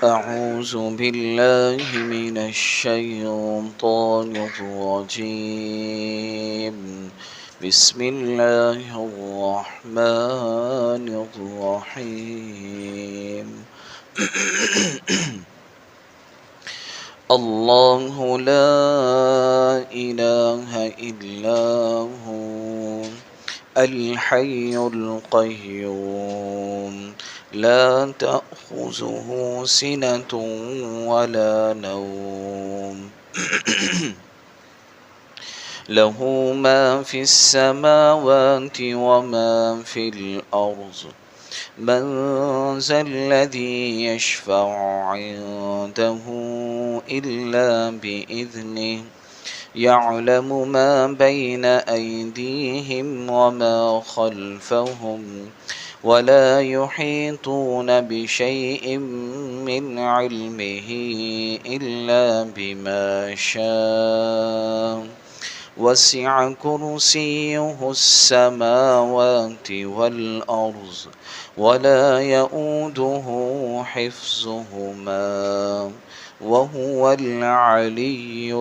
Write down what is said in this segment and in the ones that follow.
أعوذ بالله من الشيطان الرجيم. بسم الله الرحمن الرحيم. الله لا إله إلا هو الحي القيوم لا تأخذه سنة ولا نوم له ما في السماوات وما في الأرض من ذا الذي يشفع عنده إلا بإذنه يعلم ما بين أيديهم وما خلفهم ولا يحيطون بشيء من علمه إلا بما شاء وسع كرسيه السماوات والأرض ولا يؤوده حفظهما وهو العلي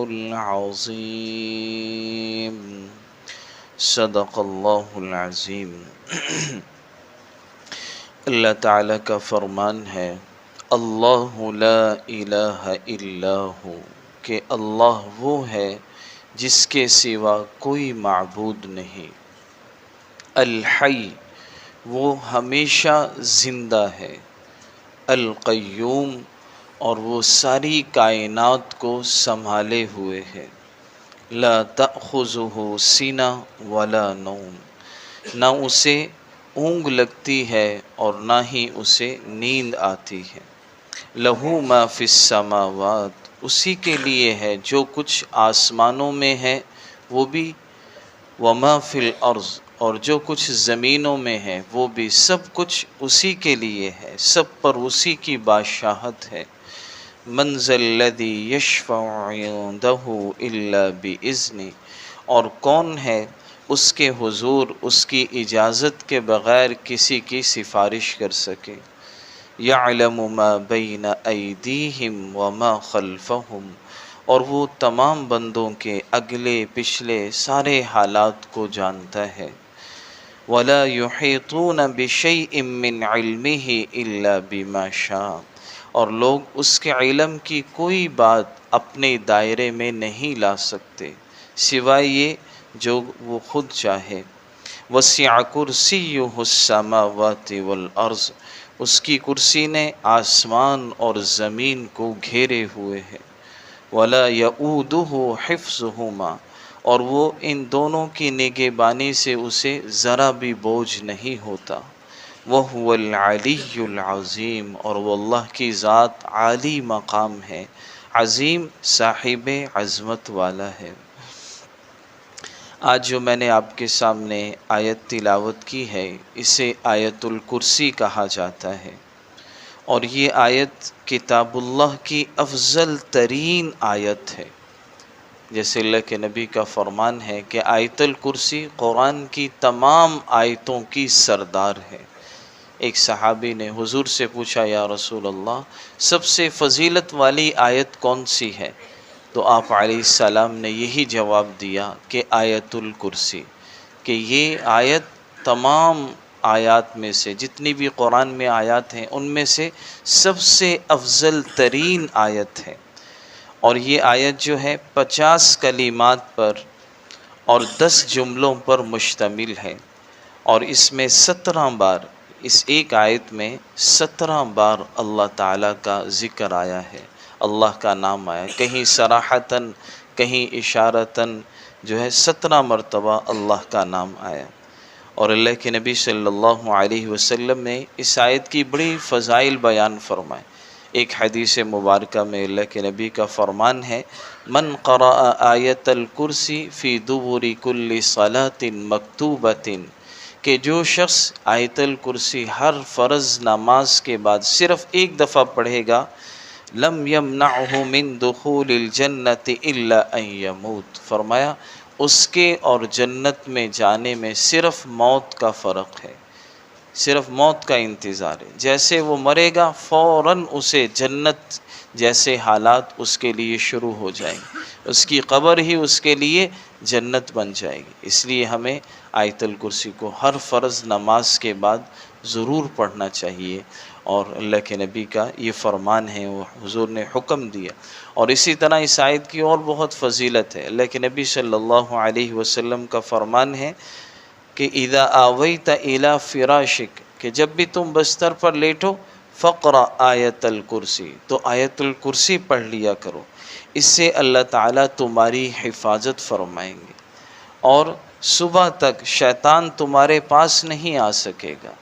العظيم. صدق اللہ العظیم. اللہ تعالیٰ کا فرمان ہے اللہ لا الہ الا ہو، کہ اللہ وہ ہے جس کے سوا کوئی معبود نہیں. الحی، وہ ہمیشہ زندہ ہے. القیوم، اور وہ ساری کائنات کو سنبھالے ہوئے ہے. لا تأخذہ سنہ ولا نوم، نہ اسے اونگ لگتی ہے اور نہ ہی اسے نیند آتی ہے. لہ ما فی السماوات، اسی کے لیے ہے جو کچھ آسمانوں میں ہے وہ بھی، وما فی الارض، اور جو کچھ زمینوں میں ہے وہ بھی، سب کچھ اسی کے لیے ہے، سب پر اسی کی بادشاہت ہے. من ذا الذی یشفع عندہ الا باذنہ، اور کون ہے اس کے حضور اس کی اجازت کے بغیر کسی کی سفارش کر سکے. یعلم ما بین ایدیہم وما خلفہم، اور وہ تمام بندوں کے اگلے پچھلے سارے حالات کو جانتا ہے. ولا یحیطون بشیء من علمہ الا بما شاء، اور لوگ اس کے علم کی کوئی بات اپنے دائرے میں نہیں لا سکتے سوائے یہ جو وہ خود چاہے. وسع کرسیہ السماوات والارض، اس کی کرسی نے آسمان اور زمین کو گھیرے ہوئے ہے. ولا یؤودہ حفظہما، اور وہ ان دونوں کی نگہبانی سے اسے ذرا بھی بوجھ نہیں ہوتا. وَهُوَ الْعَلِيُّ الْعَظِيمُ، اور وہ اللہ کی ذات عالی مقام ہے، عظیم، صاحب عظمت والا ہے. آج جو میں نے آپ کے سامنے آیت تلاوت کی ہے اسے آیت الکرسی کہا جاتا ہے، اور یہ آیت کتاب اللہ کی افضل ترین آیت ہے. جیسے اللہ کے نبی کا فرمان ہے کہ آیت الکرسی قرآن کی تمام آیتوں کی سردار ہے. ایک صحابی نے حضور سے پوچھا یا رسول اللہ سب سے فضیلت والی آیت کون سی ہے؟ تو آپ علیہ السلام نے یہی جواب دیا کہ آیت الکرسی، کہ یہ آیت تمام آیات میں سے، جتنی بھی قرآن میں آیات ہیں ان میں سے سب سے افضل ترین آیت ہے. اور یہ آیت جو ہے 50 کلمات پر اور 10 جملوں پر مشتمل ہے، اور اس میں 17 بار، اس ایک آیت میں 17 بار اللہ تعالیٰ کا ذکر آیا ہے، اللہ کا نام آیا، کہیں صراحتاً کہیں اشارتاً، جو ہے 17 مرتبہ اللہ کا نام آیا. اور اللہ کے نبی صلی اللہ علیہ وسلم نے اس آیت کی بڑی فضائل بیان فرمائے. ایک حدیث مبارکہ میں اللہ کے نبی کا فرمان ہے من قرأ آیت الکرسی فی دبر کل صلاۃ مکتوبۃ، کہ جو شخص آیت الکرسی ہر فرض نماز کے بعد صرف ایک دفعہ پڑھے گا، لم یمنعہ من دخول الجنۃ الا ان یموت، فرمایا اس کے اور جنت میں جانے میں صرف موت کا فرق ہے، صرف موت کا انتظار ہے۔ جیسے وہ مرے گا فوراً اسے جنت جیسے حالات اس کے لیے شروع ہو جائیں گے، اس کی قبر ہی اس کے لیے جنت بن جائے گی۔ اس لیے ہمیں آیت الکرسی کو ہر فرض نماز کے بعد ضرور پڑھنا چاہیے، اور اللہ کے نبی کا یہ فرمان ہے، وہ حضور نے حکم دیا۔ اور اسی طرح اس آیت کی اور بہت فضیلت ہے۔ اللہ کے نبی صلی اللہ علیہ وسلم کا فرمان ہے کہ اذا آویت الی فراشک، کہ جب بھی تم بستر پر لیٹو فقرأ آیت الکرسی، تو آیت الکرسی پڑھ لیا کرو، اس سے اللہ تعالیٰ تمہاری حفاظت فرمائیں گے، اور صبح تک شیطان تمہارے پاس نہیں آ سکے گا۔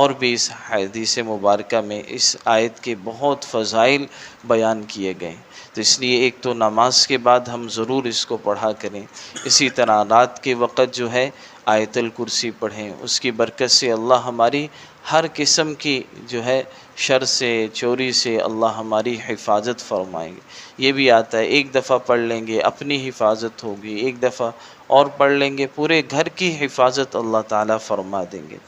اور بھی اس حدیث مبارکہ میں اس آیت کے بہت فضائل بیان کیے گئے، تو اس لیے ایک تو نماز کے بعد ہم ضرور اس کو پڑھا کریں، اسی طرح رات کے وقت جو ہے آیت الکرسی پڑھیں، اس کی برکت سے اللہ ہماری ہر قسم کی جو ہے شر سے، چوری سے اللہ ہماری حفاظت فرمائیں گے۔ یہ بھی آتا ہے ایک دفعہ پڑھ لیں گے اپنی حفاظت ہوگی، ایک دفعہ اور پڑھ لیں گے پورے گھر کی حفاظت اللہ تعالیٰ فرما دیں گے۔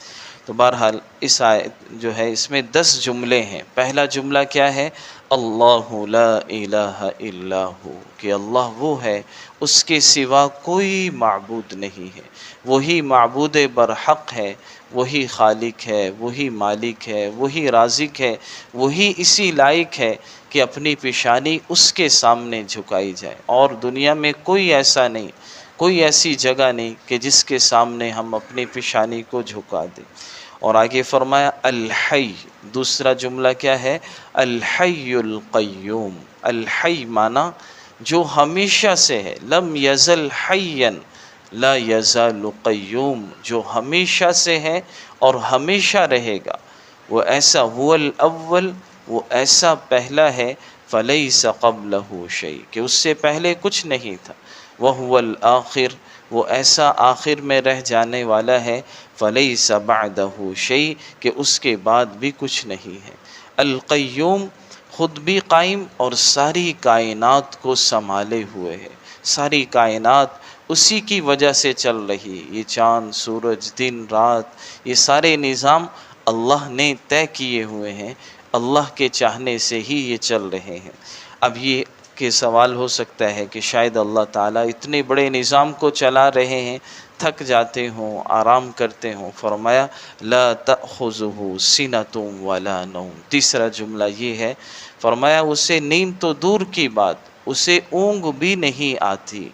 تو بہرحال اس آیت جو ہے اس میں 10 جملے ہیں۔ پہلا جملہ کیا ہے؟ اللہ لا الہ الا ہو، کہ اللہ وہ ہے، اس کے سوا کوئی معبود نہیں ہے، وہی معبود برحق ہے، وہی خالق ہے، وہی مالک ہے، وہی رازق ہے، وہی اسی لائق ہے کہ اپنی پیشانی اس کے سامنے جھکائی جائے، اور دنیا میں کوئی ایسا نہیں، کوئی ایسی جگہ نہیں کہ جس کے سامنے ہم اپنی پیشانی کو جھکا دیں۔ اور آگے فرمایا الحی، دوسرا جملہ کیا ہے؟ الحی القیوم۔ الحی معنی جو ہمیشہ سے ہے، لم یزل حیا لا یزال قیوم، جو ہمیشہ سے ہے اور ہمیشہ رہے گا، وہ ایسا هو الاول، وہ ایسا پہلا ہے، فلیس قبلہ شیء، کہ اس سے پہلے کچھ نہیں تھا، وہو الآخر، وہ ایسا آخر میں رہ جانے والا ہے، فلیس بعدہ شیء، کہ اس کے بعد بھی کچھ نہیں ہے۔ القیوم، خود بھی قائم اور ساری کائنات کو سنبھالے ہوئے ہے، ساری کائنات اسی کی وجہ سے چل رہی، یہ چاند، سورج، دن، رات، یہ سارے نظام اللہ نے طے کیے ہوئے ہیں، اللہ کے چاہنے سے ہی یہ چل رہے ہیں۔ اب یہ کہ سوال ہو سکتا ہے کہ شاید اللہ تعالیٰ اتنے بڑے نظام کو چلا رہے ہیں، تھک جاتے ہوں، آرام کرتے ہوں۔ فرمایا لا تأخذہ سنۃ ولا نوم، تیسرا جملہ یہ ہے، فرمایا اسے نیند تو دور کی بات، اسے اونگ بھی نہیں آتی،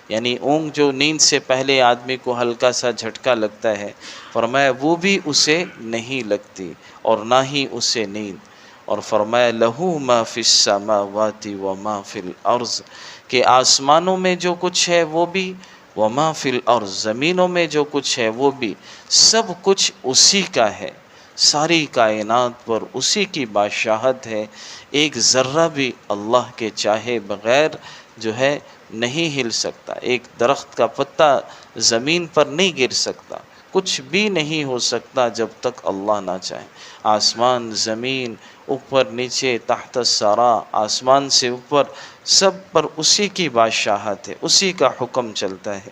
یعنی اونگ جو نیند سے پہلے آدمی کو ہلکا سا جھٹکا لگتا ہے، فرمایا وہ بھی اسے نہیں لگتی، اور نہ ہی اسے نیند۔ اور فرمایا لہو ما فی السماوات وما فی الارض، کہ آسمانوں میں جو کچھ ہے وہ بھی، وما فی الارض، زمینوں میں جو کچھ ہے وہ بھی، سب کچھ اسی کا ہے، ساری کائنات پر اسی کی بادشاہت ہے، ایک ذرہ بھی اللہ کے چاہے بغیر جو ہے نہیں ہل سکتا، ایک درخت کا پتا زمین پر نہیں گر سکتا، کچھ بھی نہیں ہو سکتا جب تک اللہ نہ چاہے۔ آسمان، زمین، اوپر نیچے، تحت الثری، آسمان سے اوپر، سب پر اسی کی بادشاہت ہے، اسی کا حکم چلتا ہے۔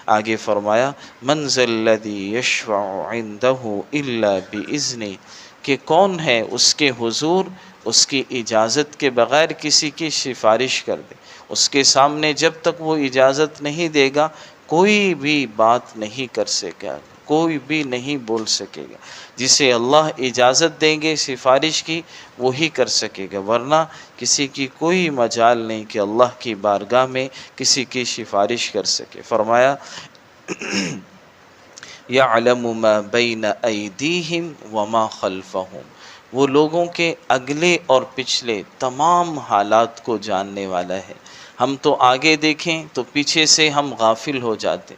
آگے فرمایا من ذا الذی یشفع عندہ الا باذنہ، کہ کون ہے اس کے حضور اس کی اجازت کے بغیر کسی کی سفارش کر دے، اس کے سامنے جب تک وہ اجازت نہیں دے گا کوئی بھی بات نہیں کر سکے گا، کوئی بھی نہیں بول سکے گا، جسے اللہ اجازت دیں گے سفارش کی وہی کر سکے گا، ورنہ کسی کی کوئی مجال نہیں کہ اللہ کی بارگاہ میں کسی کی سفارش کر سکے۔ فرمایا یعلم ما بین ایدیہم وما خلفہم، وہ لوگوں کے اگلے اور پچھلے تمام حالات کو جاننے والا ہے۔ ہم تو آگے دیکھیں تو پیچھے سے ہم غافل ہو جاتے،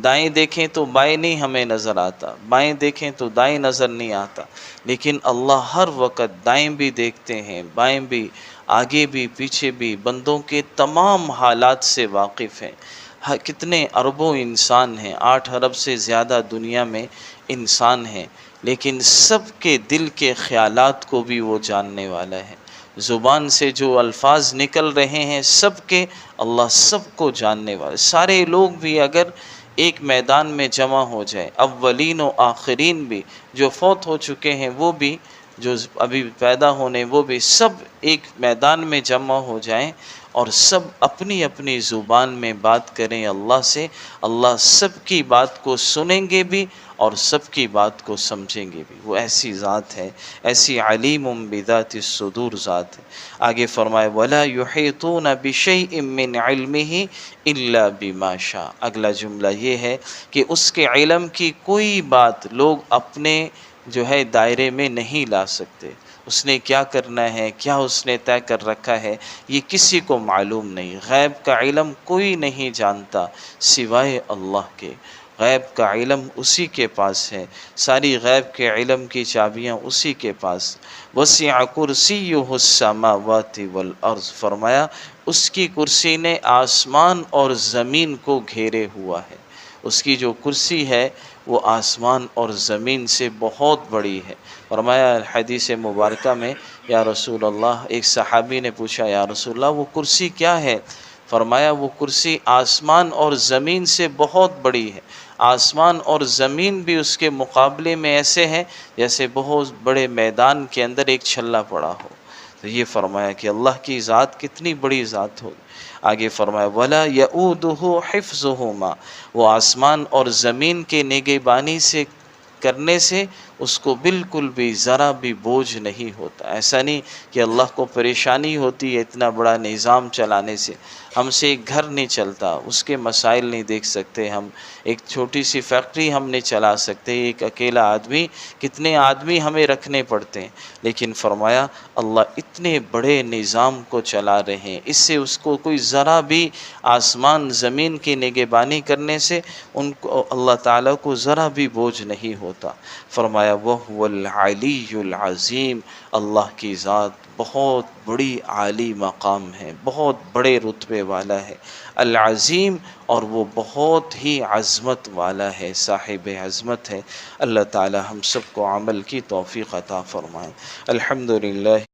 دائیں دیکھیں تو بائیں نہیں ہمیں نظر آتا، بائیں دیکھیں تو دائیں نظر نہیں آتا، لیکن اللہ ہر وقت دائیں بھی دیکھتے ہیں، بائیں بھی، آگے بھی، پیچھے بھی، بندوں کے تمام حالات سے واقف ہیں۔ کتنے اربوں انسان ہیں، 8 ارب سے زیادہ دنیا میں انسان ہیں، لیکن سب کے دل کے خیالات کو بھی وہ جاننے والا ہے، زبان سے جو الفاظ نکل رہے ہیں سب کے اللہ سب کو جاننے والا۔ سارے لوگ بھی اگر ایک میدان میں جمع ہو جائے، اولین و آخرین بھی، جو فوت ہو چکے ہیں وہ بھی، جو ابھی پیدا ہونے وہ بھی، سب ایک میدان میں جمع ہو جائیں اور سب اپنی اپنی زبان میں بات کریں اللہ سے، اللہ سب کی بات کو سنیں گے بھی اور سب کی بات کو سمجھیں گے بھی۔ وہ ایسی ذات ہے، ایسی علیم بذات الصدور ذات ہے۔ آگے فرمائے وَلَا يُحِيطُونَ بِشَيْءٍ مِّنْ عِلْمِهِ إِلَّا بِمَا شَاءَ۔ اگلا جملہ یہ ہے کہ اس کے علم کی کوئی بات لوگ اپنے جو ہے دائرے میں نہیں لا سکتے۔ اس نے کیا کرنا ہے، کیا اس نے طے کر رکھا ہے، یہ کسی کو معلوم نہیں۔ غیب کا علم کوئی نہیں جانتا سوائے اللہ کے۔ غیب کا علم اسی کے پاس ہے، ساری غیب کے علم کی چابیاں اسی کے پاس۔ وسع کرسیہ السماوات والارض، فرمایا اس کی کرسی نے آسمان اور زمین کو گھیرے ہوا ہے۔ اس کی جو کرسی ہے وہ آسمان اور زمین سے بہت بڑی ہے۔ فرمایا حدیث مبارکہ میں یا رسول اللہ، ایک صحابی نے پوچھا یا رسول اللہ وہ کرسی کیا ہے؟ فرمایا وہ کرسی آسمان اور زمین سے بہت بڑی ہے۔ آسمان اور زمین بھی اس کے مقابلے میں ایسے ہیں جیسے بہت بڑے میدان کے اندر ایک چھلا پڑا ہو۔ تو یہ فرمایا کہ اللہ کی ذات کتنی بڑی ذات ہوگی۔ آگے فرمایا وَلَا يَؤُودُهُ حِفْظُهُمَا، وہ آسمان اور زمین کے نگہبانی سے کرنے سے اس کو بالکل بھی ذرا بھی بوجھ نہیں ہوتا۔ ایسا نہیں کہ اللہ کو پریشانی ہوتی ہے اتنا بڑا نظام چلانے سے، ہم سے ایک گھر نہیں چلتا، اس کے مسائل نہیں دیکھ سکتے ہم، ایک چھوٹی سی فیکٹری ہم نہیں چلا سکتے، ایک اکیلا آدمی، کتنے آدمی ہمیں رکھنے پڑتے ہیں، لیکن فرمایا اللہ اتنے بڑے نظام کو چلا رہے ہیں، اس سے اس کو کوئی ذرا بھی آسمان زمین کی نگہبانی کرنے سے ان کو اللہ تعالیٰ کو ذرا بھی بوجھ نہیں ہوتا۔ فرمایا وَهُوَ الْعَلِيُّ الْعَظِيمُ، اللہ کی ذات بہت بڑی عالی مقام ہے، بہت بڑے رتبے والا ہے، العظیم، اور وہ بہت ہی عظمت والا ہے، صاحب عظمت ہے۔ اللہ تعالی ہم سب کو عمل کی توفیق عطا فرمائے۔ الحمدللہ